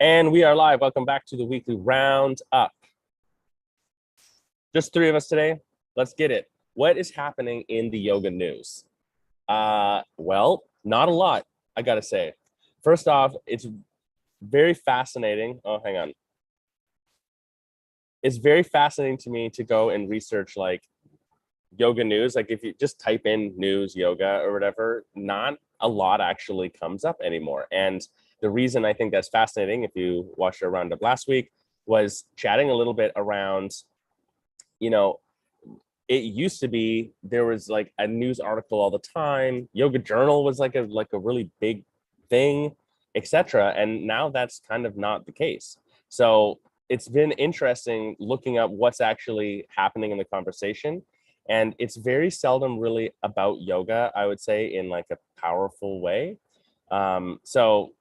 And we are live. Welcome back to the weekly Roundup. Just three of us today. Let's get it. What is happening in the yoga news? Well, not a lot, I gotta say. First off, it's very fascinating. Oh, hang on. It's very fascinating to me to go and research like yoga news. Like if you just type in news, yoga, or whatever, not a lot actually comes up anymore. And the reason I think that's fascinating, if you watched our Roundup last week, was chatting a little bit around, it used to be there was like a news article all the time. Yoga Journal was like a really big thing, etc. And now that's kind of not the case. So it's been interesting looking up what's actually happening in the conversation. And it's very seldom really about yoga, I would say, in like a powerful way. So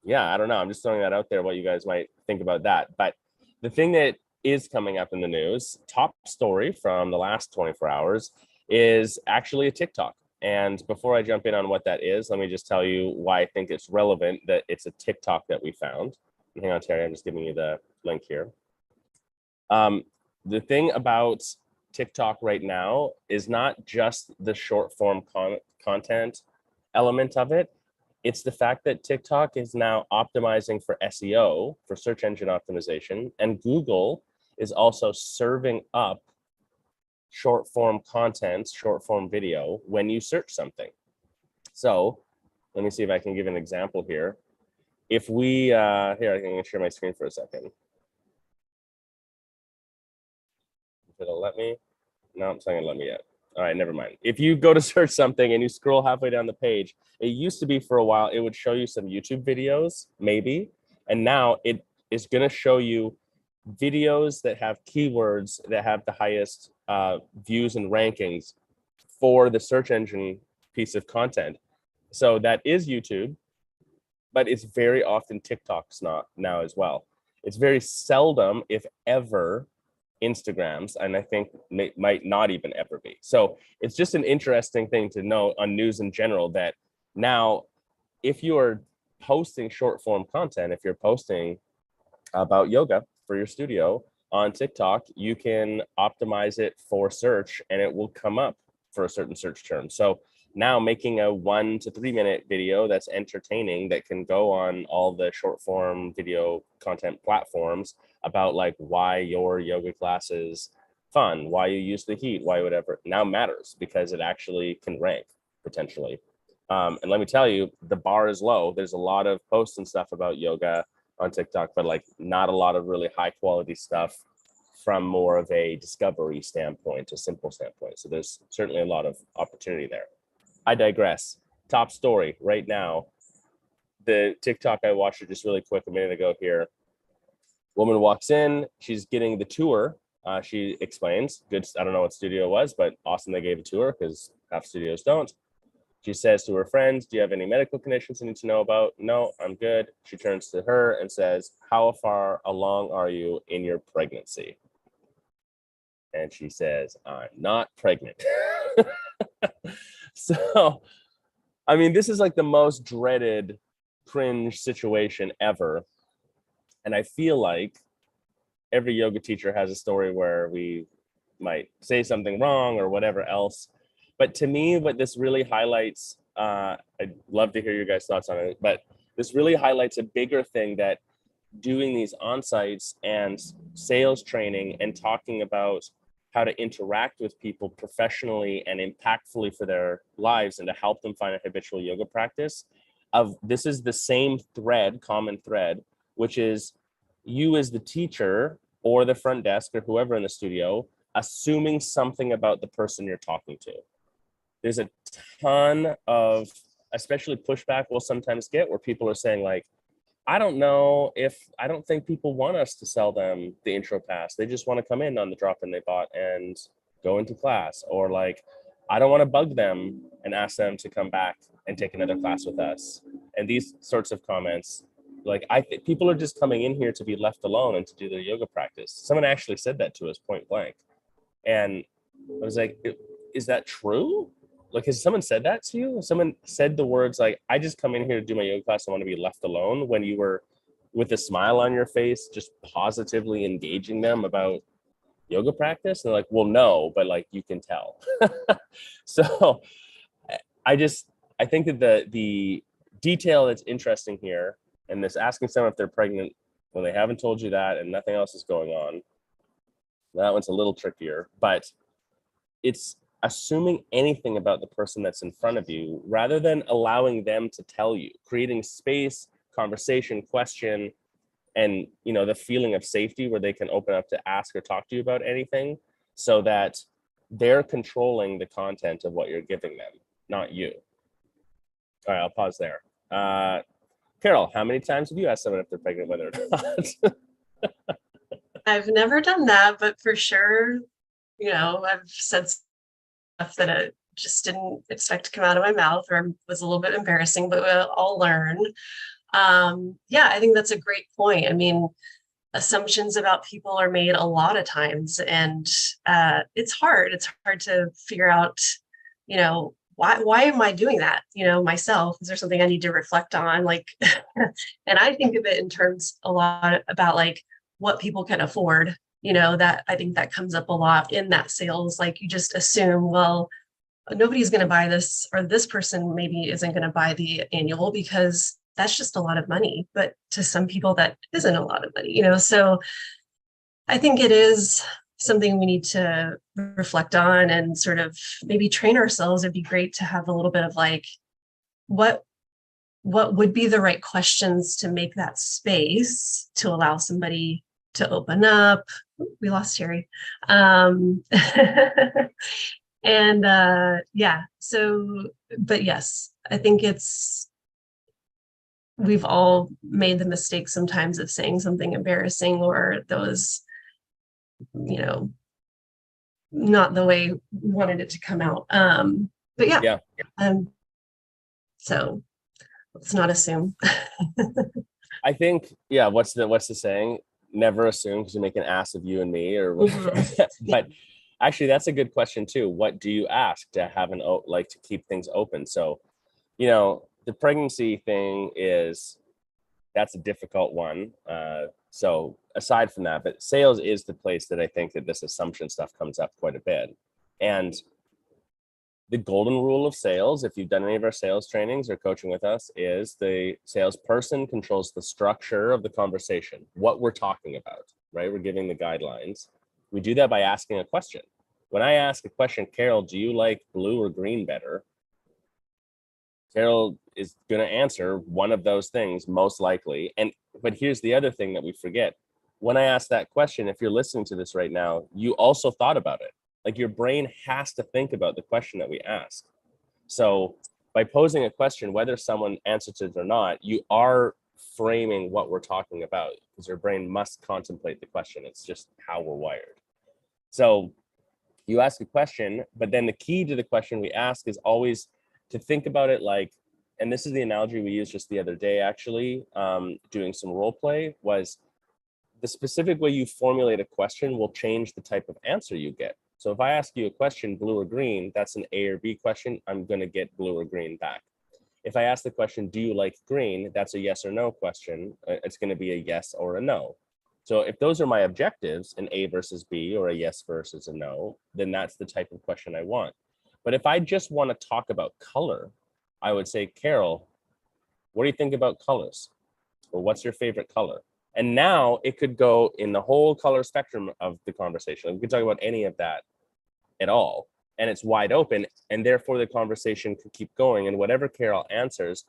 yeah, I don't know. I'm just throwing that out there, what you guys might think about that. But the thing that is coming up in the news, top story from the last 24 hours, is actually a TikTok. And before I jump in on what that is, let me just tell you why I think it's relevant that it's a TikTok that we found. Hang on, Terry, I'm just giving you the link here. The thing about TikTok right now is not just the short form content element of it. It's the fact that TikTok is now optimizing for SEO, for search engine optimization, and Google is also serving up short form content, short form video when you search something. So let me see if I can give an example here. If we, here, I can share my screen for a second. If it'll let me. No, it's not gonna let me yet. All right, never mind. If you go to search something and you scroll halfway down the page, it used to be for a while, it would show you some YouTube videos, maybe. And now it is gonna show you videos that have keywords that have the highest views and rankings for the search engine piece of content. So that is YouTube, but it's very often TikTok's not now as well. It's very seldom, if ever, Instagrams, and I think might not even ever be. So it's just an interesting thing to know on news in general that now, if you're posting short form content, if you're posting about yoga for your studio on TikTok, you can optimize it for search and it will come up for a certain search term. So now making a 1 to 3 minute video that's entertaining that can go on all the short form video content platforms about like why your yoga class is fun, why you use the heat, why whatever, now matters because it actually can rank potentially. And let me tell you, the bar is low. There's a lot of posts and stuff about yoga on TikTok, but like not a lot of really high quality stuff from more of a discovery standpoint, a simple standpoint. So there's certainly a lot of opportunity there. I digress. Top story right now. The TikTok, I watched it just really quick a minute ago here. Woman walks in, she's getting the tour. She explains, good, I don't know what studio it was, but awesome they gave a tour because half studios don't. She says to her friends, do you have any medical conditions you need to know about? No, I'm good. She turns to her and says, how far along are you in your pregnancy? And she says, I'm not pregnant. So, I mean, this is like the most dreaded cringe situation ever. And I feel like every yoga teacher has a story where we might say something wrong or whatever else. But to me, what this really highlights, I'd love to hear your guys' thoughts on it, but this really highlights a bigger thing that doing these on-sites and sales training and talking about how to interact with people professionally and impactfully for their lives and to help them find a habitual yoga practice of this is the same thread, common thread, which is you as the teacher or the front desk or whoever in the studio, assuming something about the person you're talking to. There's a ton of, especially pushback we'll sometimes get where people are saying like, I don't think people want us to sell them the intro pass. They just want to come in on the drop-in they bought and go into class. Or like, I don't want to bug them and ask them to come back and take another class with us. And these sorts of comments, like I think people are just coming in here to be left alone and to do their yoga practice. Someone actually said that to us point blank. And I was like, is that true? Like, has someone said that to you? Someone said the words like, I just come in here to do my yoga class. I want to be left alone when you were with a smile on your face, just positively engaging them about yoga practice? And they're like, well, no, but like, you can tell. So I think that the detail that's interesting here, and this asking someone if they're pregnant when they haven't told you that and nothing else is going on, that one's a little trickier, but it's assuming anything about the person that's in front of you rather than allowing them to tell you, creating space, conversation, question, and the feeling of safety where they can open up to ask or talk to you about anything, so that they're controlling the content of what you're giving them, not you. All right, I'll pause there. Carol, how many times have you asked someone if they're pregnant, whether or not? I've never done that, but for sure, I've said stuff that I just didn't expect to come out of my mouth, or was a little bit embarrassing, but we'll all learn. Yeah, I think that's a great point. I mean, assumptions about people are made a lot of times, and it's hard. It's hard to figure out, why am I doing that? Myself, is there something I need to reflect on? Like, and I think of it in terms a lot about like what people can afford. That I think that comes up a lot in that sales. Like, you just assume, well, nobody's going to buy this, or this person maybe isn't going to buy the annual because that's just a lot of money. But to some people, that isn't a lot of money. So I think it is something we need to reflect on and sort of maybe train ourselves. It'd be great to have a little bit of like, what would be the right questions to make that space to allow somebody to open up. We lost Terry. And yeah, so, but yes, I think we've all made the mistake sometimes of saying something embarrassing, or those, not the way we wanted it to come out. But yeah. So let's not assume. I think, yeah, what's the saying? Never assume, because you make an ass of you and me, or whatever. Mm-hmm. But actually, that's a good question too. What do you ask to have to keep things open? So, the pregnancy thing that's a difficult one. So aside from that, but sales is the place that I think that this assumption stuff comes up quite a bit. And the golden rule of sales, if you've done any of our sales trainings or coaching with us, is the salesperson controls the structure of the conversation, what we're talking about, right? We're giving the guidelines. We do that by asking a question. When I ask a question, Carol, do you like blue or green better? Carol is going to answer one of those things, most likely. But here's the other thing that we forget. When I ask that question, if you're listening to this right now, you also thought about it. Like, your brain has to think about the question that we ask. So by posing a question, whether someone answers it or not, you are framing what we're talking about, because your brain must contemplate the question. It's just how we're wired. So you ask a question, but then the key to the question we ask is always to think about it like, and this is the analogy we used just the other day, actually, doing some role play, was the specific way you formulate a question will change the type of answer you get. So if I ask you a question, blue or green, that's an A or B question. I'm going to get blue or green back. If I ask the question, do you like green? That's a yes or no question. It's going to be a yes or a no. So if those are my objectives, an A versus B, or a yes versus a no, then that's the type of question I want. But if I just want to talk about color, I would say, Carol, what do you think about colors? Or what's your favorite color? And now it could go in the whole color spectrum of the conversation. We could talk about any of that at all. And it's wide open. And therefore the conversation could keep going. And whatever Carol answers,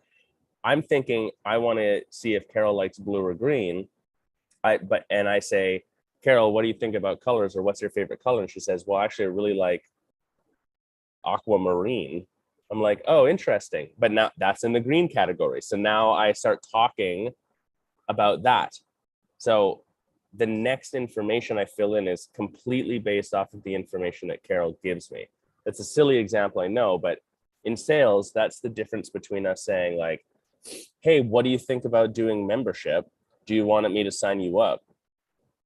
I'm thinking, I want to see if Carol likes blue or green. And I say, Carol, what do you think about colors? Or what's your favorite color? And she says, well, actually, I really like aquamarine. I'm like, oh, interesting. But now that's in the green category. So now I start talking about that. So the next information I fill in is completely based off of the information that Carol gives me. That's a silly example, I know, but in sales, that's the difference between us saying like, hey, what do you think about doing membership? Do you want me to sign you up?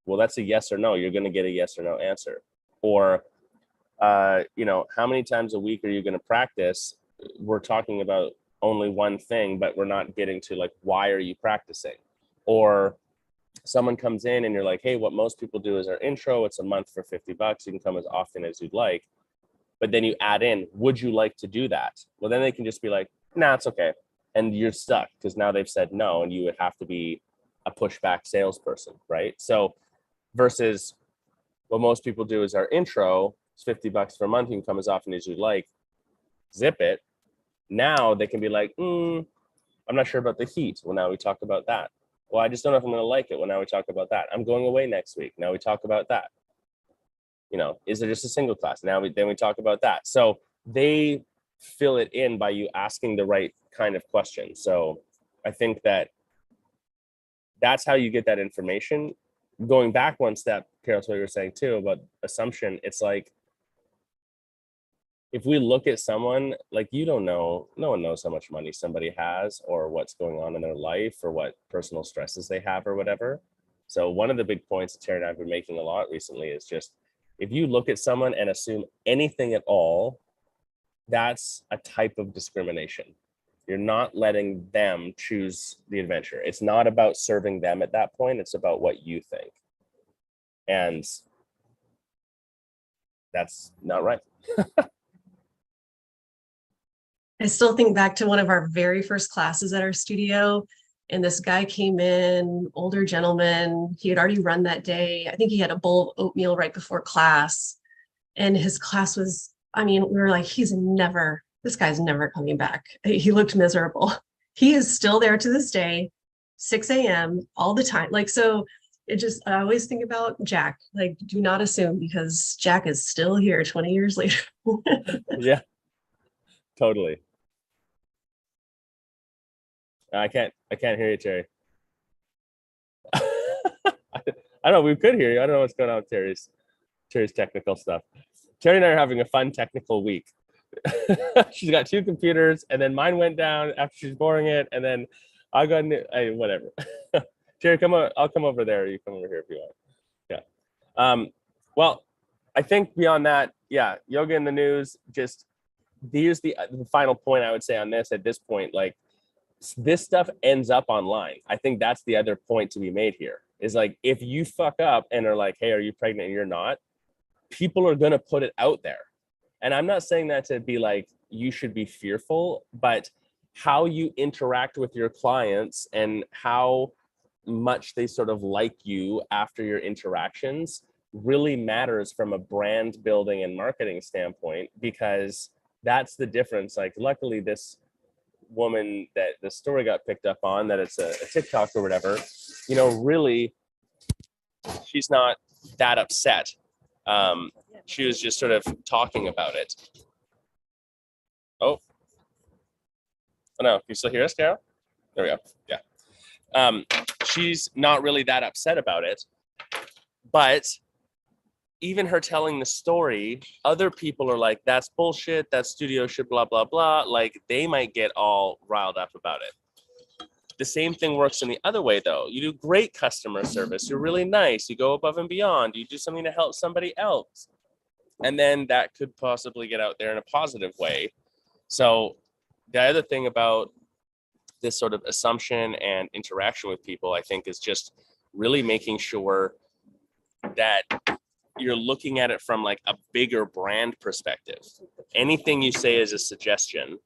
Well, that's a yes or no. You're going to get a yes or no answer. Or, how many times a week are you going to practice? We're talking about only one thing, but we're not getting to like, why are you practicing? Or someone comes in and you're like, hey, what most people do is our intro. It's a month for $50. You can come as often as you'd like. But then you add in, would you like to do that? Well, then they can just be like, nah, it's okay. And you're stuck because now they've said no, and you would have to be a pushback salesperson, right? So versus what most people do is our intro, it's $50 for a month. You can come as often as you'd like, zip it. Now they can be like, I'm not sure about the heat. Well, now we talk about that. Well, I just don't know if I'm going to like it. Well, now we talk about that. I'm going away next week. Now we talk about that. You know, is there just a single class? Then we talk about that. So they fill it in by you asking the right kind of question. So I think that's how you get that information. Going back one step, Carol, what you were saying too about assumption, it's like, if we look at someone, like, you don't know, no one knows how much money somebody has or what's going on in their life or what personal stresses they have or whatever. So one of the big points that Terry and I have been making a lot recently is just, if you look at someone and assume anything at all, that's a type of discrimination. You're not letting them choose the adventure. It's not about serving them at that point. It's about what you think. And that's not right. I still think back to one of our very first classes at our studio, and this guy came in, older gentleman. He had already run that day. I think he had a bowl of oatmeal right before class. And his class was, I mean, we were like, this guy's never coming back. He looked miserable. He is still there to this day, 6 a.m. all the time. Like, so I always think about Jack, like, do not assume, because Jack is still here 20 years later. Yeah, totally. I can't hear you, Terry. I don't know, we could hear you. I don't know what's going on with Terry's technical stuff. Terry and I are having a fun technical week. She's got 2 computers, and then mine went down after she's borrowing it, and then I got whatever. Terry, come on, I'll come over there. You come over here if you want. Yeah. Well, I think beyond that, yeah, yoga in the news. Just here's the final point I would say on this. At this point, like, this stuff ends up online. I think that's the other point to be made here. Is like, if you fuck up and are like, hey, are you pregnant? And you're not. People are going to put it out there. And I'm not saying that to be like, you should be fearful, but how you interact with your clients and how much they sort of like you after your interactions really matters from a brand building and marketing standpoint, because that's the difference. Like, luckily, this woman that the story got picked up on, that it's a TikTok or whatever, you know, really, she's not that upset. She was just sort of talking about it. Oh no, can you still hear us, Carol? There we go. Yeah. She's not really that upset about it, but even her telling the story, other people are like, that's bullshit, that's studio shit, blah, blah, blah. Like, they might get all riled up about it. The same thing works in the other way, though. You do great customer service. You're really nice. You go above and beyond. You do something to help somebody else. And then that could possibly get out there in a positive way. So the other thing about this sort of assumption and interaction with people, I think, is just really making sure that you're looking at it from like a bigger brand perspective. Anything you say is a suggestion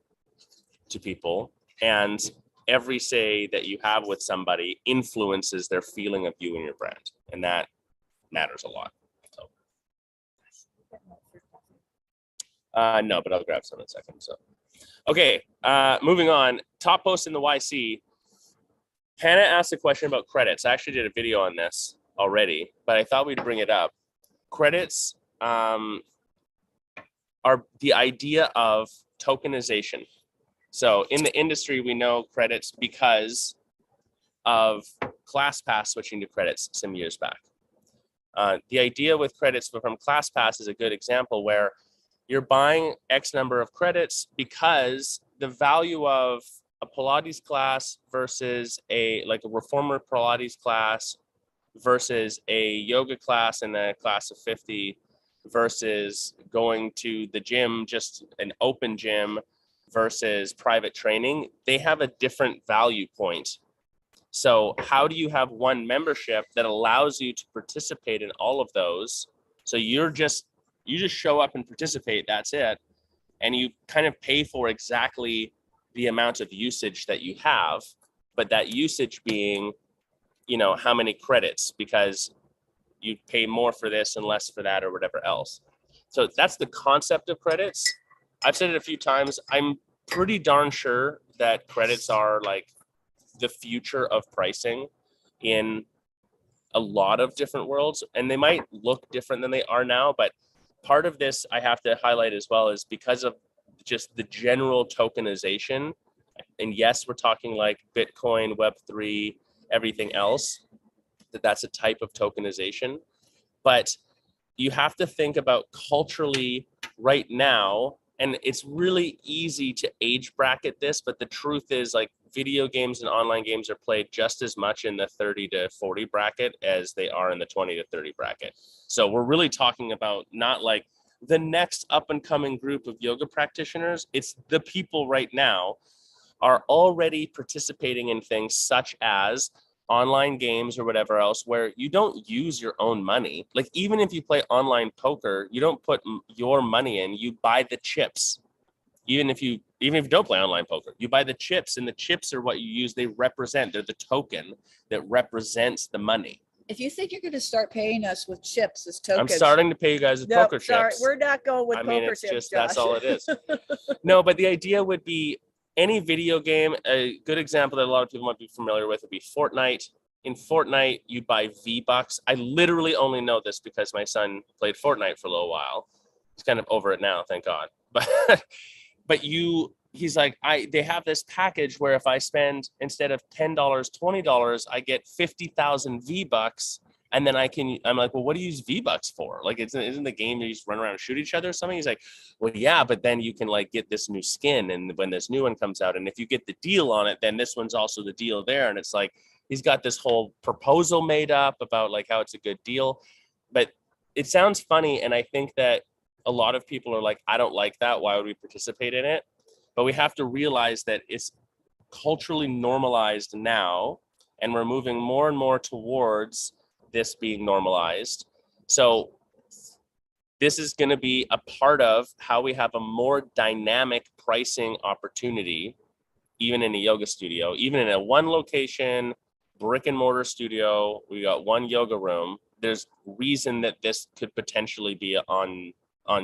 to people, and every say that you have with somebody influences their feeling of you and your brand, and that matters a lot. So, no, but I'll grab some in a second. So, okay, moving on. Top post in the YC. Hannah asked a question about credits. I actually did a video on this already, but I thought we'd bring it up. Credits are the idea of tokenization. So in the industry, we know credits because of ClassPass switching to credits some years back. The idea with credits from ClassPass is a good example where you're buying X number of credits because the value of a Pilates class versus a reformer Pilates class versus a yoga class in a class of 50 versus going to the gym, just an open gym versus private training, they have a different value point. So how do you have one membership that allows you to participate in all of those? So you just show up and participate, that's it. And you kind of pay for exactly the amount of usage that you have, but that usage being, how many credits, because you pay more for this and less for that or whatever else. So that's the concept of credits. I've said it a few times. I'm pretty darn sure that credits are like the future of pricing in a lot of different worlds, and they might look different than they are now, but part of this I have to highlight as well is because of just the general tokenization. And yes, we're talking like Bitcoin, Web3, everything else, that's a type of tokenization. But you have to think about culturally right now, and it's really easy to age bracket this, but the truth is like video games and online games are played just as much in the 30 to 40 bracket as they are in the 20 to 30 bracket. So we're really talking about not like the next up and coming group of yoga practitioners. It's the people right now are already participating in things such as online games or whatever else where you don't use your own money. Like even if you play online poker, you don't put your money in, you buy the chips. Even if you don't play online poker, you buy the chips, and the chips are what you use. They're the token that represents the money. If you think you're going to start paying us with chips as tokens, I'm starting to pay you guys with poker chips. We're not going with poker chips, just, Josh. that's all it is. No, but the idea would be any video game. A good example that a lot of people might be familiar with would be Fortnite. In Fortnite, you buy V-Bucks. I literally only know this because my son played Fortnite for a little while. He's kind of over it now, thank God. But he's like, they have this package where if I spend, instead of $10, $20, I get 50,000 V-Bucks. And then I'm like, well, what do you use V-Bucks for? Like, isn't the game you just run around and shoot each other or something? He's like, well, yeah, but then you can like get this new skin. And when this new one comes out, and if you get the deal on it, then this one's also the deal there. And it's like, he's got this whole proposal made up about like how it's a good deal. But it sounds funny. And I think that a lot of people are like, I don't like that. Why would we participate in it? But we have to realize that it's culturally normalized now, and we're moving more and more towards this being normalized. So this is going to be a part of how we have a more dynamic pricing opportunity, even in a yoga studio, even in a one location, brick and mortar studio. We got one yoga room. There's reason that this could potentially be on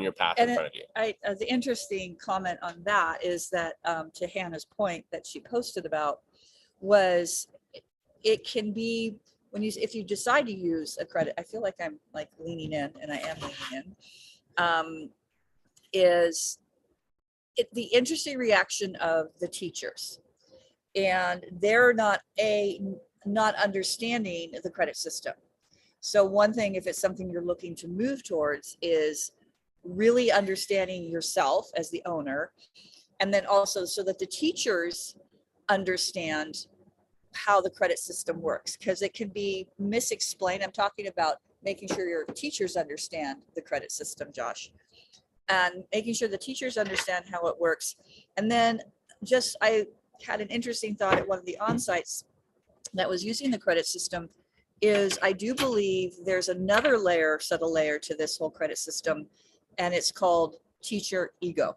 your path in front of you. The interesting comment on that is that to Hannah's point that she posted about was it can be if you decide to use a credit. I feel like I'm like leaning in, and I am leaning in. The interesting reaction of the teachers, and they're not understanding the credit system. So one thing, if it's something you're looking to move towards, is really understanding yourself as the owner, and then also so that the teachers understand how the credit system works, because it can be misexplained. I'm talking about making sure your teachers understand the credit system, Josh, and making sure the teachers understand how it works. And then I had an interesting thought at one of the on-sites that was using the credit system. Is I do believe there's another subtle layer to this whole credit system, and it's called teacher ego.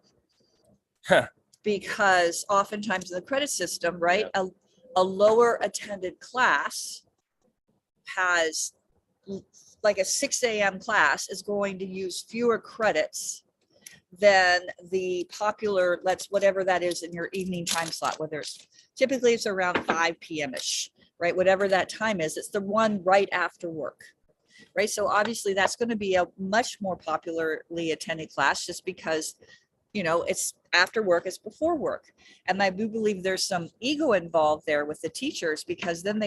Huh. Because oftentimes in the credit system, right, yeah, a lower attended class has, like a 6 a.m. class is going to use fewer credits than the popular, whatever that is in your evening time slot, whether typically it's around 5 p.m.-ish, right? Whatever that time is, it's the one right after work, right? So obviously that's going to be a much more popularly attended class, just because, it's after work, it's before work. And I do believe there's some ego involved there with the teachers, because then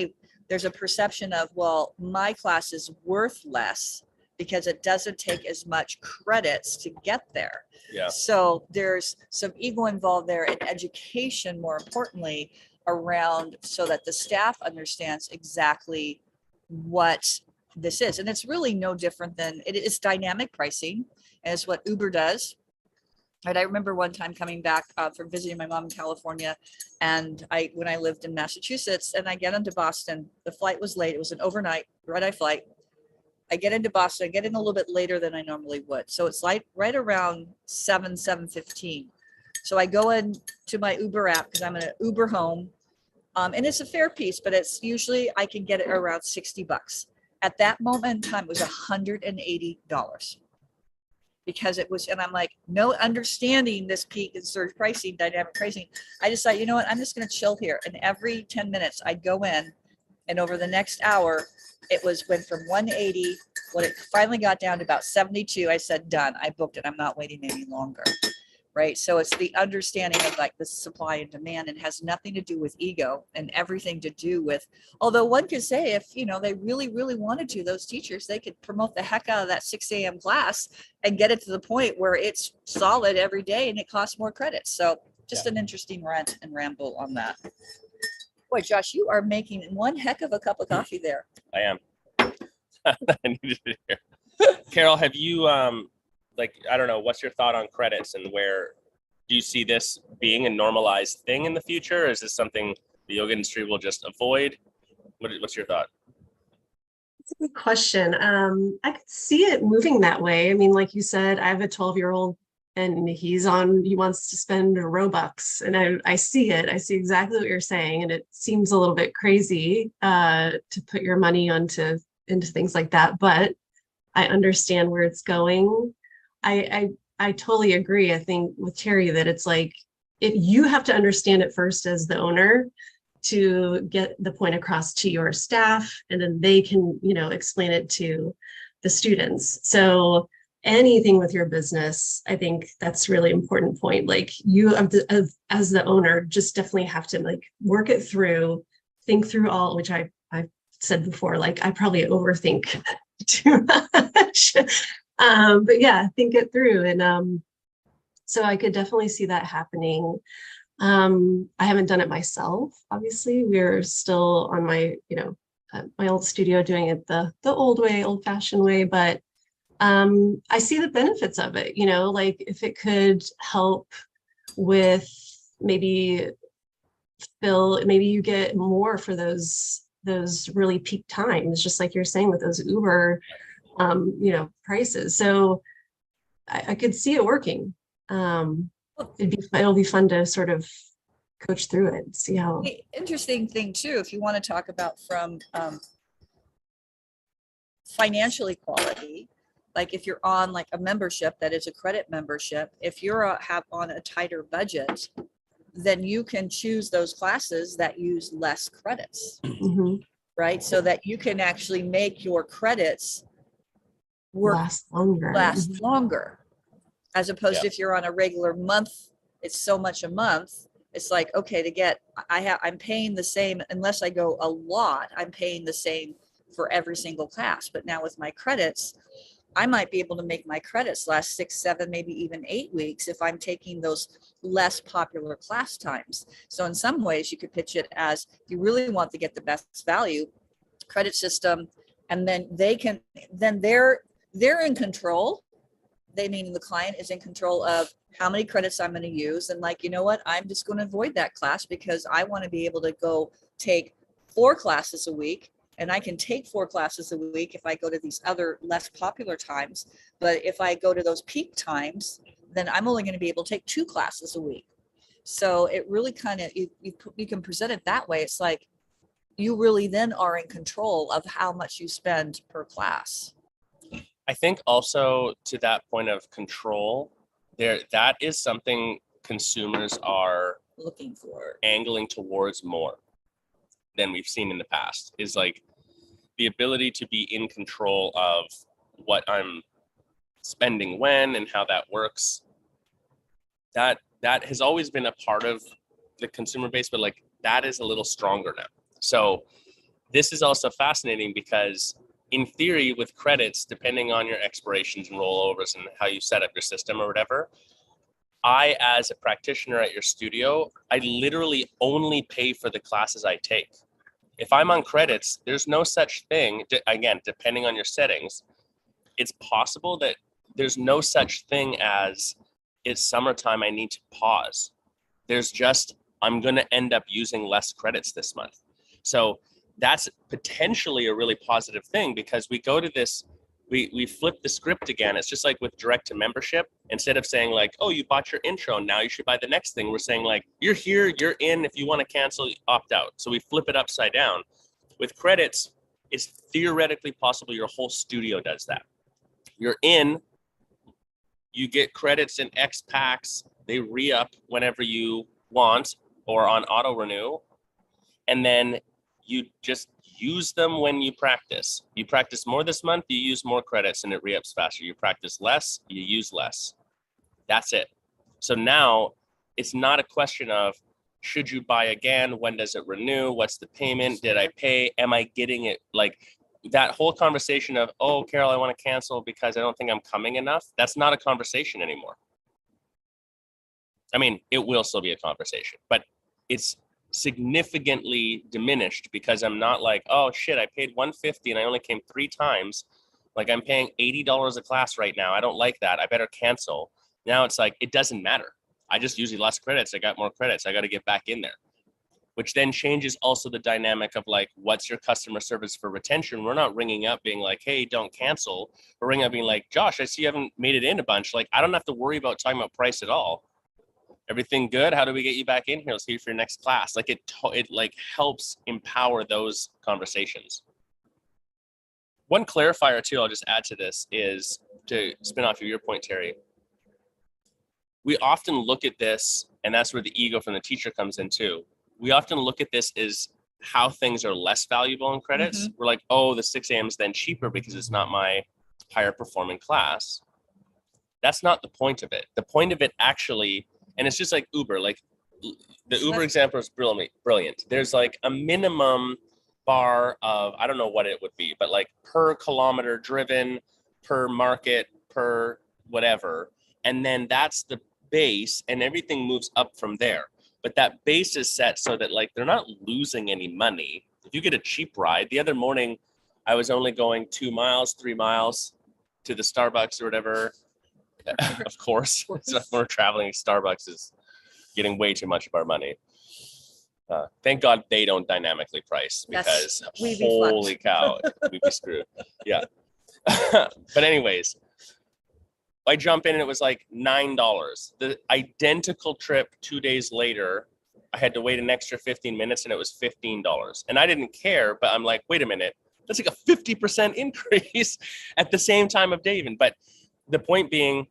there's a perception of, well, my class is worth less because it doesn't take as much credits to get there. Yeah. So there's some ego involved there, and education, more importantly, around, so that the staff understands exactly what this is. And it's really no different than, it is dynamic pricing, and it's what Uber does. Right. I remember one time coming back from visiting my mom in California, and when I lived in Massachusetts, and I get into Boston, the flight was late. It was an overnight red-eye flight. I get into Boston, I get in a little bit later than I normally would. So it's like right around 7:15. So I go in to my Uber app because I'm going to Uber home. And it's a fair piece, but it's usually I can get it around $60. At that moment in time, it was $180 because it was, and I'm like, no understanding this peak and surge pricing, dynamic pricing. I decided, you know what, I'm just going to chill here. And every 10 minutes I'd go in, and over the next hour, it went from 180. When it finally got down to about 72, I said, done. I booked it. I'm not waiting any longer. Right. So it's the understanding of like the supply and demand, and has nothing to do with ego and everything to do with, although one could say if, they really, really wanted to, those teachers, they could promote the heck out of that 6 a.m. class and get it to the point where it's solid every day and it costs more credits. So just an interesting rant and ramble on that. Boy, Josh, you are making one heck of a cup of coffee there. I am. I needed it here. Carol, have you I don't know, what's your thought on credits, and where do you see this being a normalized thing in the future? Or is this something the yoga industry will just avoid? What's your thought? It's a good question. I could see it moving that way. I mean, like you said, I have a 12-year-old and he wants to spend Robux, and I see it. I see exactly what you're saying. And it seems a little bit crazy to put your money into things like that, but I understand where it's going. I totally agree. I think with Terry that it's like, if you have to understand it first as the owner to get the point across to your staff, and then they can, explain it to the students. So anything with your business, I think that's a really important point. Like you as the owner, just definitely have to like work it through, think through all, which I've said before, like I probably overthink too much. But yeah, think it through. And so I could definitely see that happening. I haven't done it myself. Obviously, we're still on my old studio doing it the old way, old fashioned way. But I see the benefits of it, like if it could help with maybe you get more for those really peak times, just like you're saying with those Uber prices. So I could see it working. It'll be fun to sort of coach through it, see how. The interesting thing too, if you want to talk about from financial equality, like if you're on like a membership that is a credit membership, if you're have on a tighter budget, then you can choose those classes that use less credits, right? So that you can actually make your credits last longer, as opposed to if you're on a regular month, it's so much a month. It's like, okay, I'm paying the same, unless I go a lot, I'm paying the same for every single class. But now with my credits, I might be able to make my credits last 6, 7, maybe even 8 weeks if I'm taking those less popular class times. So in some ways you could pitch it as, if you really want to get the best value, credit system, and then they're in control. They, meaning the client, is in control of how many credits I'm going to use. And like, you know what, I'm just going to avoid that class because I want to be able to go take 4 classes a week. And I can take 4 classes a week if I go to these other less popular times. But if I go to those peak times, then I'm only going to be able to take 2 classes a week. So it really kind of, you can present it that way. It's like you really then are in control of how much you spend per class. I think also to that point of control, that is something consumers are looking for, angling towards more than we've seen in the past, is like the ability to be in control of what I'm spending when and how that works. That has always been a part of the consumer base, but like that is a little stronger now. So this is also fascinating because in theory with credits, depending on your expirations and rollovers and how you set up your system or whatever, I, as a practitioner at your studio, I literally only pay for the classes I take. If I'm on credits, there's no such thing, again, depending on your settings, it's possible that there's no such thing as it's summertime, I need to pause. There's just, I'm going to end up using less credits this month. So that's potentially a really positive thing, because we go to this, we flip the script again. It's just like with direct to membership. Instead of saying like, oh, you bought your intro, now you should buy the next thing. We're saying like, you're here, you're in. If you want to cancel, opt out. So we flip it upside down. With credits, it's theoretically possible your whole studio does that. You're in, you get credits in X packs. They re-up whenever you want or on auto renew. And then you just use them when you practice. You practice more this month, you use more credits and it re-ups faster. You practice less, you use less. That's it. So now it's not a question of, should you buy again? When does it renew? What's the payment? Did I pay? Am I getting it? Like that whole conversation of, oh, Carol, I want to cancel because I don't think I'm coming enough. That's not a conversation anymore. I mean, it will still be a conversation, but it's significantly diminished because I'm not like, oh shit, I paid $150 and I only came 3 times. Like I'm paying $80 a class right now. I don't like that. I better cancel. Now it's like, it doesn't matter. I just used less credits. I got more credits. I got to get back in there, which then changes also the dynamic of like, what's your customer service for retention? We're not ringing up being like, hey, don't cancel. We're ringing up being like, Josh, I see you haven't made it in a bunch. Like, I don't have to worry about talking about price at all. Everything good? How do we get you back in here? Let's see you for your next class. Like it like helps empower those conversations. One clarifier too, I'll just add to this is to spin off of your point, Terry. We often look at this, and that's where the ego from the teacher comes in too. We often look at this as how things are less valuable in credits. We're like, oh, the 6 a.m. is then cheaper because it's not my higher performing class. That's not the point of it. The point of it actually, and it's just like Uber, like the Uber example is brilliant. There's like a minimum bar of, I don't know what it would be, but like per kilometer driven, per market, per whatever. And then that's the base and everything moves up from there. But that base is set so that like they're not losing any money. If you get a cheap ride, the other morning I was only going 2 miles, 3 miles to the Starbucks or whatever. Of course, so we're traveling. Starbucks is getting way too much of our money. Thank God they don't dynamically price, because holy cow, we'd be screwed. Yeah. But anyways, I jump in and it was like $9. The identical trip 2 days later, I had to wait an extra 15 minutes and it was $15. And I didn't care, but I'm like, wait a minute, that's like a 50% increase at the same time of day even. But the point being,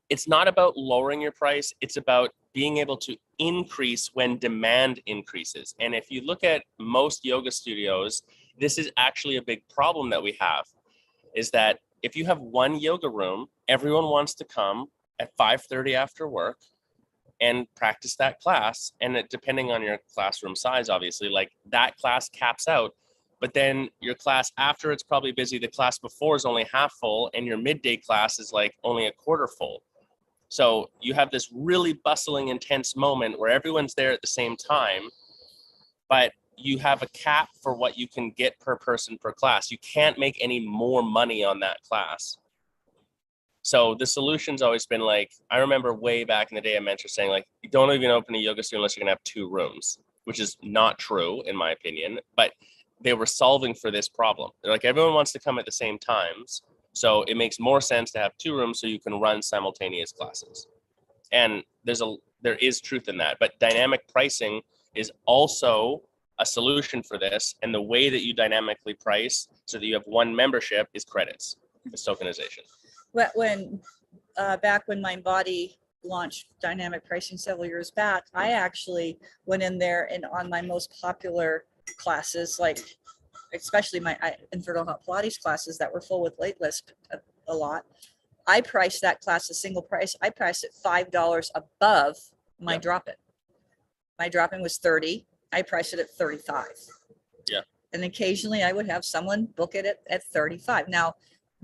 it's not about lowering your price. It's about being able to increase when demand increases. And if you look at most yoga studios, this is actually a big problem that we have, is that if you have one yoga room, everyone wants to come at 5:30 after work and practice that class. And depending on your classroom size, obviously, like that class caps out. But then your class after, it's probably busy. The class before is only half full, and your midday class is like only a quarter full. So you have this really bustling, intense moment where everyone's there at the same time, but you have a cap for what you can get per person per class. You can't make any more money on that class. So the solution's always been like, I remember way back in the day, a mentor saying like, you don't even open a yoga studio unless you're gonna have 2 rooms, which is not true in my opinion, but they were solving for this problem. They're like, everyone wants to come at the same times. So it makes more sense to have 2 rooms so you can run simultaneous classes. And there is truth in that, but dynamic pricing is also a solution for this. And the way that you dynamically price so that you have one membership is credits, it's tokenization. When back when MindBody launched dynamic pricing several years back, I actually went in there and on my most popular classes, like especially my Infertile Hot Pilates classes that were full with wait list a lot, I priced that class a single price. I priced it $5 above my drop-in. My drop-in was 30. I priced it at 35. Yeah. And occasionally I would have someone book it at 35. Now,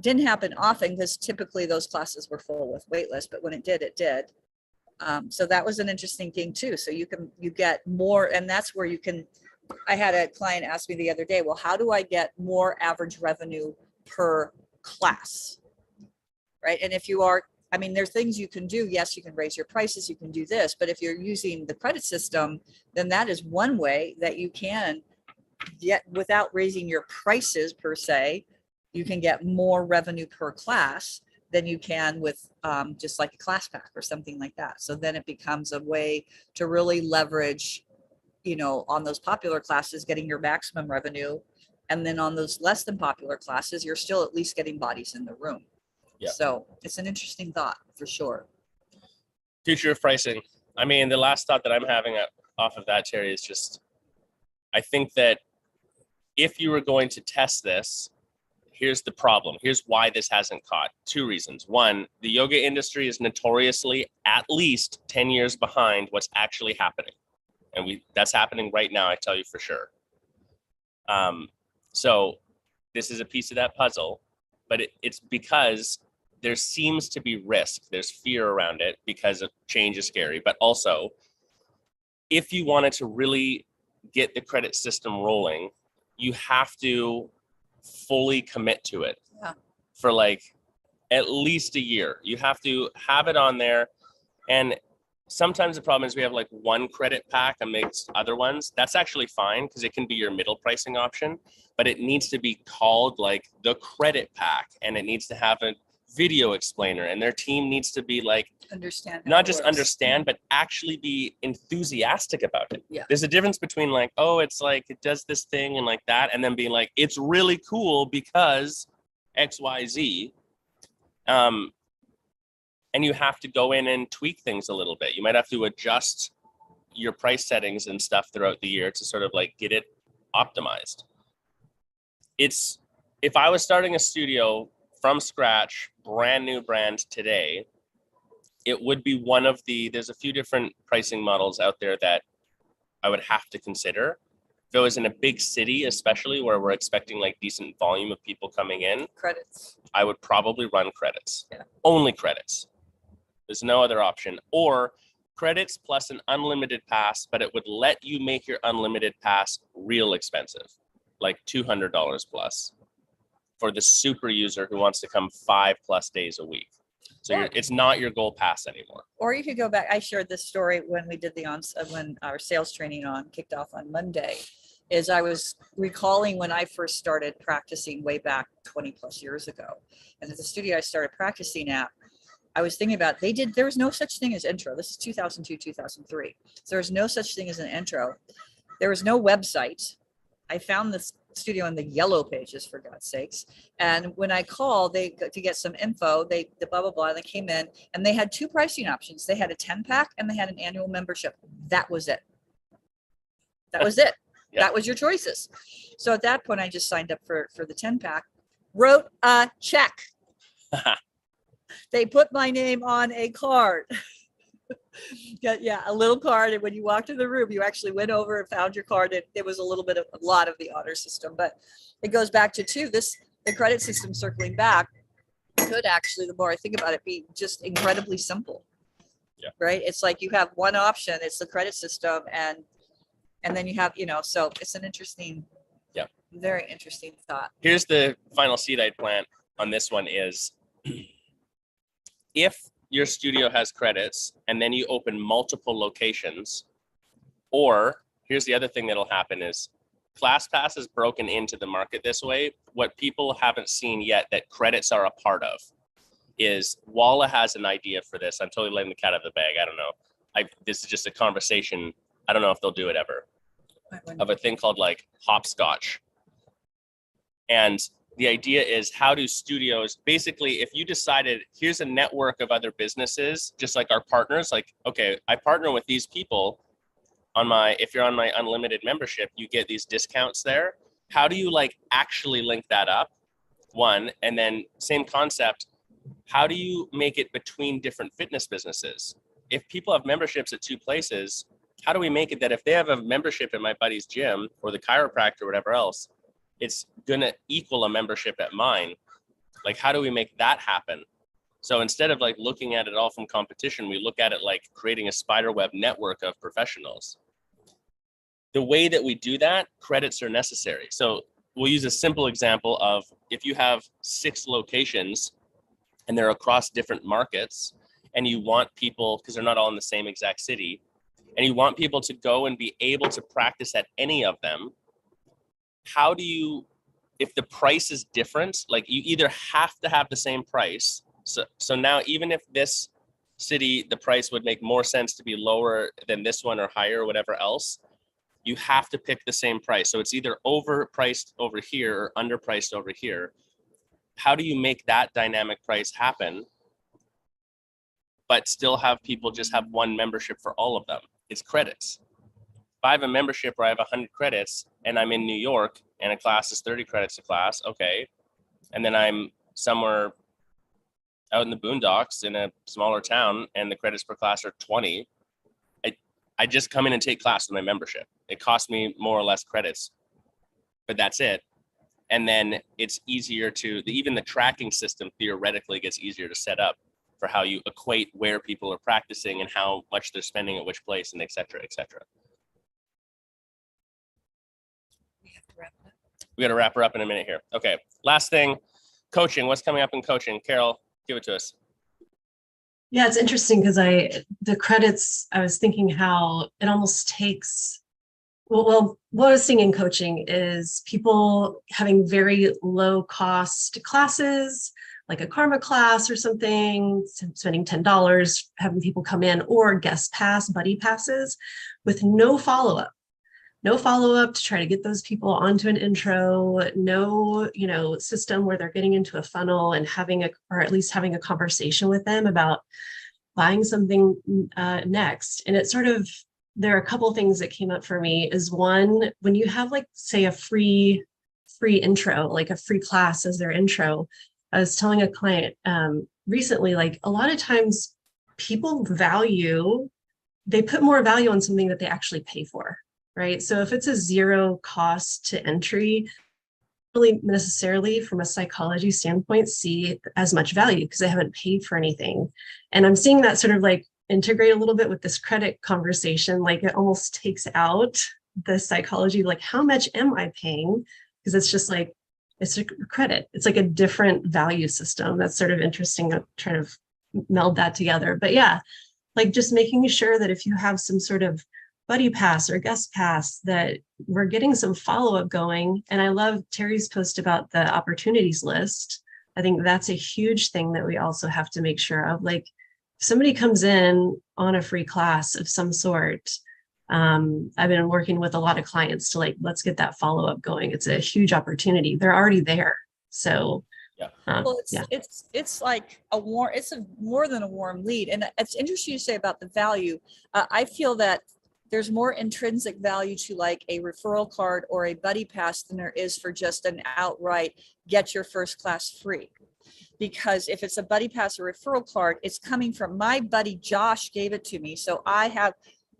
didn't happen often because typically those classes were full with wait list, but when it did, it did. So that was an interesting thing too. So you get more, and that's where you can, I had a client ask me the other day, well, how do I get more average revenue per class? Right. And if you are I mean, there are things you can do. Yes, you can raise your prices, you can do this, but if you're using the credit system, then that is one way that you can get, without raising your prices per se, you can get more revenue per class than you can with just like a class pack or something like that. So then it becomes a way to really leverage, you know, on those popular classes, getting your maximum revenue. And then on those less than popular classes, you're still at least getting bodies in the room. Yeah. So it's an interesting thought for sure. Future of pricing. I mean, the last thought that I'm having off of that, Terry, is just, I think that if you were going to test this, here's the problem. Here's why this hasn't caught. Two reasons. One, the yoga industry is notoriously at least 10 years behind what's actually happening. And that's happening right now, I tell you for sure. So this is a piece of that puzzle, but it's because there seems to be risk. There's fear around it because change is scary. But also, if you wanted to really get the credit system rolling, you have to fully commit to it for like at least a year. You have to have it on there. And sometimes the problem is we have like one credit pack amidst other ones. That's actually fine because it can be your middle pricing option, but it needs to be called like the credit pack, and it needs to have a video explainer, and their team needs to be like, Understand. not just understand, but actually be enthusiastic about it. Yeah. There's a difference between like, oh, it's like, it does this thing and like that, and then being like, it's really cool because X, Y, Z. And you have to go in and tweak things a little bit. You might have to adjust your price settings and stuff throughout the year to sort of like get it optimized. If I was starting a studio from scratch, brand new brand today, it would be one of there's a few different pricing models out there that I would have to consider. If it was in a big city, especially where we're expecting like decent volume of people coming in, Credits. I would probably run credits. Yeah. Only credits. There's no other option. Or credits plus an unlimited pass, but it would let you make your unlimited pass real expensive, like $200 plus for the super user who wants to come 5+ days a week. So it's not your gold pass anymore. Or you could go back. I shared this story when we did when our sales training kicked off on Monday, is I was recalling when I first started practicing way back 20+ years ago. And at the studio I started practicing at, I was thinking about, there was no such thing as intro. This is 2002, 2003. So there was no such thing as an intro. There was no website. I found this studio in the yellow pages, for God's sakes. And when I called, to get some info, the blah, blah, blah, they came in and they had two pricing options. They had a 10-pack and they had an annual membership. That was it. That was it. Yeah. That was your choices. So at that point, I just signed up for the 10-pack, wrote a check. They put my name on a card. Yeah, a little card. And when you walked in the room, you actually went over and found your card. It was a lot of the honor system, but it goes back to the credit system, circling back, could actually, the more I think about it, be just incredibly simple. Yeah. Right. It's like you have one option, it's the credit system, and then you have, so it's an interesting, very interesting thought. Here's the final seed I'd plant on this one is, if your studio has credits and then you open multiple locations, or here's the other thing that'll happen is ClassPass is broken into the market this way. What people haven't seen yet that credits are a part of is Walla has an idea for this. I'm totally letting the cat out of the bag. I don't know. This is just a conversation. I don't know if they'll do it ever, of a thing called like hopscotch. And the idea is, how do studios, basically, if you decided, here's a network of other businesses, just like our partners, like, okay, I partner with these people if you're on my unlimited membership, you get these discounts there. How do you like actually link that up? One, and then same concept, how do you make it between different fitness businesses? If people have memberships at two places, how do we make it that if they have a membership at my buddy's gym or the chiropractor or whatever else, it's gonna equal a membership at mine? Like, how do we make that happen? So instead of like looking at it all from competition, we look at it like creating a spiderweb network of professionals. The way that we do that, credits are necessary. So we'll use a simple example of, if you have 6 locations and they're across different markets, and you want people, because they're not all in the same exact city, and you want people to go and be able to practice at any of them, how do you, if the price is different, like you either have to have the same price. So now even if this city, the price would make more sense to be lower than this one or higher or whatever else, you have to pick the same price. So it's either overpriced over here or underpriced over here. How do you make that dynamic price happen, but still have people just have one membership for all of them? It's credits. If I have a membership where I have 100 credits and I'm in New York and a class is 30 credits a class, okay. And then I'm somewhere out in the boondocks in a smaller town and the credits per class are 20. I just come in and take class with my membership. It costs me more or less credits, but that's it. And then it's easier to, even the tracking system theoretically gets easier to set up for how you equate where people are practicing and how much they're spending at which place, and et cetera, et cetera. We got to wrap her up in a minute here. Okay, last thing, coaching. What's coming up in coaching? Carol, give it to us. Yeah, it's interesting because the credits, I was thinking how it almost takes, well, what I was seeing in coaching is people having very low cost classes, like a karma class or something, spending $10, having people come in, or guest pass, buddy passes with no follow-up. No follow-up to try to get those people onto an intro, no, system where they're getting into a funnel and or at least having a conversation with them about buying something next. And it sort of, there are a couple of things that came up for me is one, when you have like, say, a free intro, like a free class as their intro, I was telling a client recently, like a lot of times people they put more value on something that they actually pay for. Right. So if it's a zero cost to entry, really necessarily from a psychology standpoint, see as much value because they haven't paid for anything. And I'm seeing that sort of like integrate a little bit with this credit conversation. Like it almost takes out the psychology, like how much am I paying? Because it's just like, it's a credit. It's like a different value system. That's sort of interesting. I'm trying to meld that together. But yeah, like just making sure that if you have some sort of buddy pass or guest pass, that we're getting some follow-up going. And I love Terry's post about the opportunities list. I think that's a huge thing that we also have to make sure of. Like if somebody comes in on a free class of some sort, I've been working with a lot of clients to like, let's get that follow-up going. It's a huge opportunity. They're already there. So yeah. Well, it's like it's more than a warm lead. And it's interesting you say about the value. I feel that there's more intrinsic value to like a referral card or a buddy pass than there is for just an outright get your first class free. Because if it's a buddy pass or referral card, it's coming from my buddy Josh gave it to me. So I have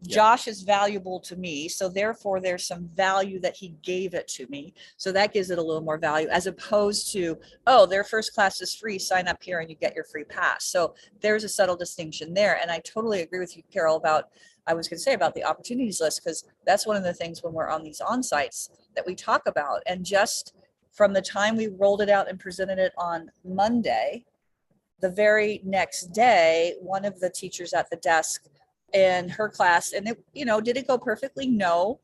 Josh is valuable to me. So therefore there's some value that he gave it to me. So that gives it a little more value as opposed to, oh, their first class is free, sign up here and you get your free pass. So there's a subtle distinction there. And I totally agree with you, Carol, about, I was going to say about the opportunities list, because that's one of the things when we're on these on-sites that we talk about. And just from the time we rolled it out and presented it on Monday, the very next day, one of the teachers at the desk in her class, and it, did it go perfectly? No,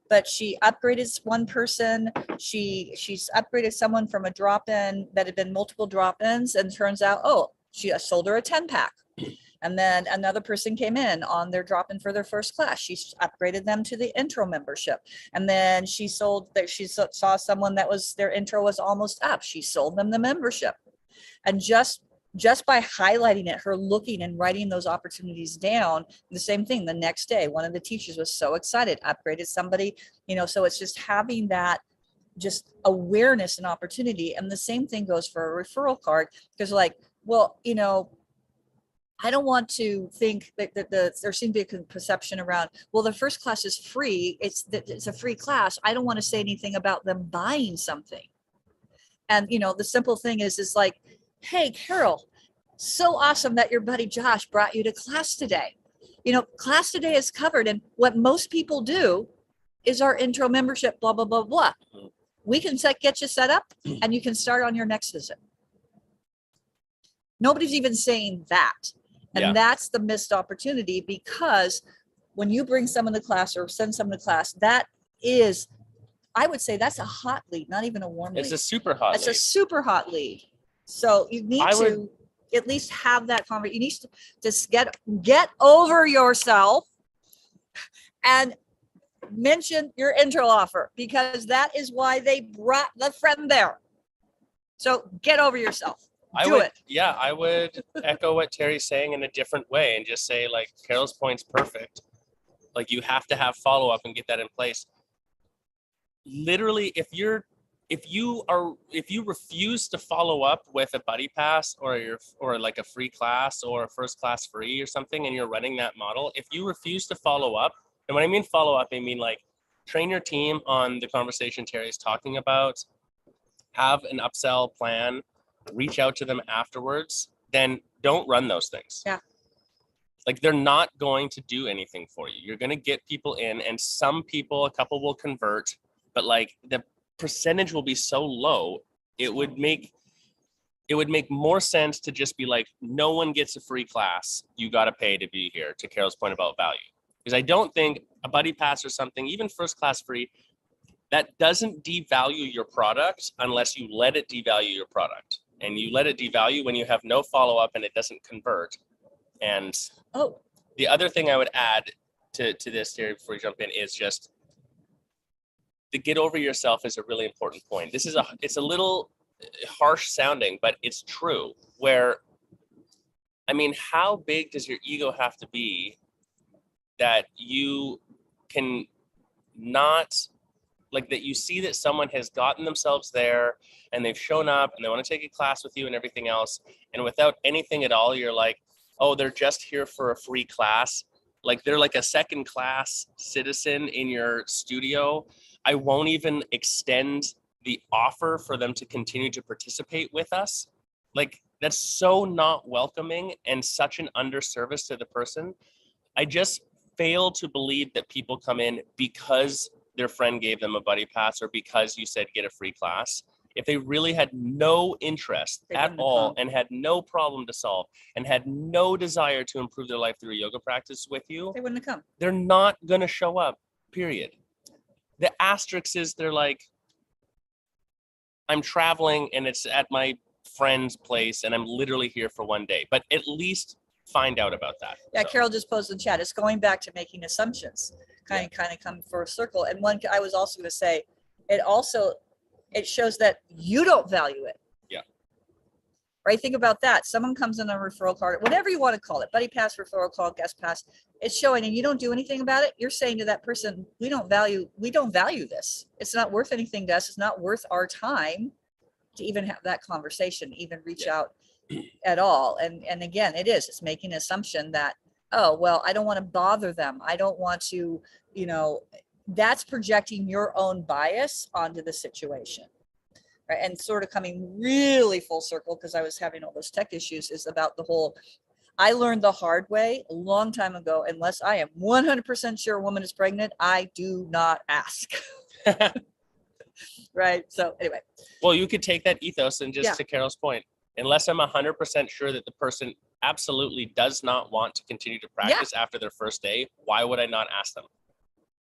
but she upgraded one person. She's upgraded someone from a drop-in that had been multiple drop-ins, and turns out, oh, she sold her a 10-pack. And then another person came in on their drop-in for their first class. She upgraded them to the intro membership. And then she saw someone that was, their intro was almost up. She sold them the membership. And just by highlighting it, her looking and writing those opportunities down, the same thing the next day, one of the teachers was so excited, upgraded somebody, so it's just having that just awareness and opportunity. And the same thing goes for a referral card, because like, well, I don't want to think that there seems to be a perception around, well, the first class is free. It's a free class. I don't want to say anything about them buying something. And, the simple thing is like, hey, Carol, so awesome that your buddy Josh brought you to class today. Class today is covered. And what most people do is our intro membership, blah, blah, blah, blah. We can get you set up and you can start on your next visit. Nobody's even saying that. And Yeah. that's the missed opportunity, because when you bring someone to class or send someone to class, that is, I would say that's a hot lead, not even a warm lead. It's a super hot That's a lead. super hot lead. So you need I would- to at least have that conversation. You need to just get over yourself and mention your intro offer, because that is why they brought the friend there. So get over yourself. Do it. Yeah, I would echo what Terry's saying in a different way and just say, like, Carol's point's perfect. Like, you have to have follow-up and get that in place. Literally, if you refuse to follow up with a buddy pass or like a free class or a first class free or something, and you're running that model, if you refuse to follow up, and when I mean follow up, I mean like train your team on the conversation Terry's talking about, have an upsell plan, reach out to them afterwards, then don't run those things. Yeah. Like, they're not going to do anything for you. You're going to get people in, and some people, a couple will convert, but like the percentage will be so low, it would make more sense to just be like, no one gets a free class. You got to pay to be here, to Carol's point about value. Because I don't think a buddy pass or something, even first class free, that doesn't devalue your product unless you let it devalue your product. And you let it devalue when you have no follow-up and it doesn't convert. And the other thing I would add to this, Terry, before you jump in, is just the get over yourself is a really important point. It's a little harsh sounding, but it's true. Where, I mean, how big does your ego have to be that you can not, like, that you see that someone has gotten themselves there and they've shown up and they want to take a class with you and everything else, and without anything at all, you're like, oh, they're just here for a free class. Like, they're like a second class citizen in your studio. I won't even extend the offer for them to continue to participate with us. Like, that's so not welcoming and such an underservice to the person. I just fail to believe that people come in because their friend gave them a buddy pass or because you said get a free class. If they really had no interest at all and had no problem to solve and had no desire to improve their life through a yoga practice with you, They wouldn't have come. they're not going to show up, period. The asterisk is they're like, I'm traveling and it's at my friend's place and I'm literally here for one day. But at least find out about that. Yeah, So, Carol just posted in chat. It's going back to making assumptions, kind of come for a circle. And one, I was also going to say, it shows that you don't value it. Yeah. Right. Think about that. Someone comes in on a referral card, whatever you want to call it, buddy pass, referral call, guest pass. It's showing, and you don't do anything about it. You're saying to that person, we don't value this. It's not worth anything to us. It's not worth our time to even have that conversation, even reach out at all. And again, it's making an assumption that, oh, well, I don't want to bother them. I don't want to, that's projecting your own bias onto the situation. Right. And sort of coming really full circle, because I was having all those tech issues, is about the whole, I learned the hard way a long time ago, unless I am 100% sure a woman is pregnant, I do not ask. Right. So anyway. Well, you could take that ethos and just to Carol's point, unless I'm 100% sure that the person absolutely does not want to continue to practice after their first day, why would I not ask them?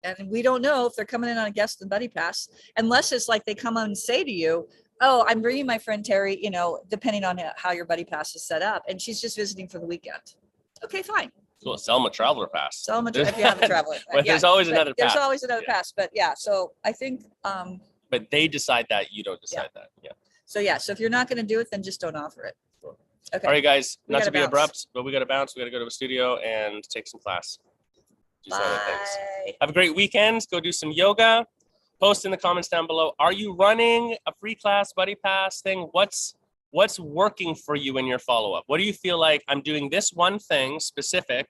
And we don't know if they're coming in on a guest and buddy pass, unless it's like they come on and say to you, oh, I'm bringing my friend Terry, depending on how your buddy pass is set up, and she's just visiting for the weekend. Okay, fine. Cool. Sell them a traveler pass. Sell them if you have a traveler. But there's always another pass. There's always another pass. But so I think. But they decide that, you don't decide that. Yeah. So if you're not going to do it, then just don't offer it. Cool. Okay. All right, guys, not to be bounce. abrupt, but we got to bounce. We got to go to a studio and take some class. Do some other things. Bye. Have a great weekend. Go do some yoga. Post in the comments down below. Are you running a free class buddy pass thing? What's working for you in your follow-up? What do you feel like, I'm doing this one thing specific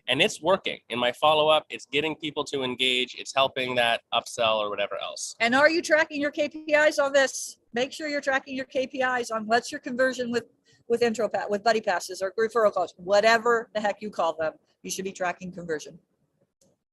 and it's working in my follow-up? It's getting people to engage. It's helping that upsell or whatever else. And are you tracking your KPIs on this? Make sure you're tracking your KPIs on what's your conversion with with buddy passes or referral calls, whatever the heck you call them. You should be tracking conversion.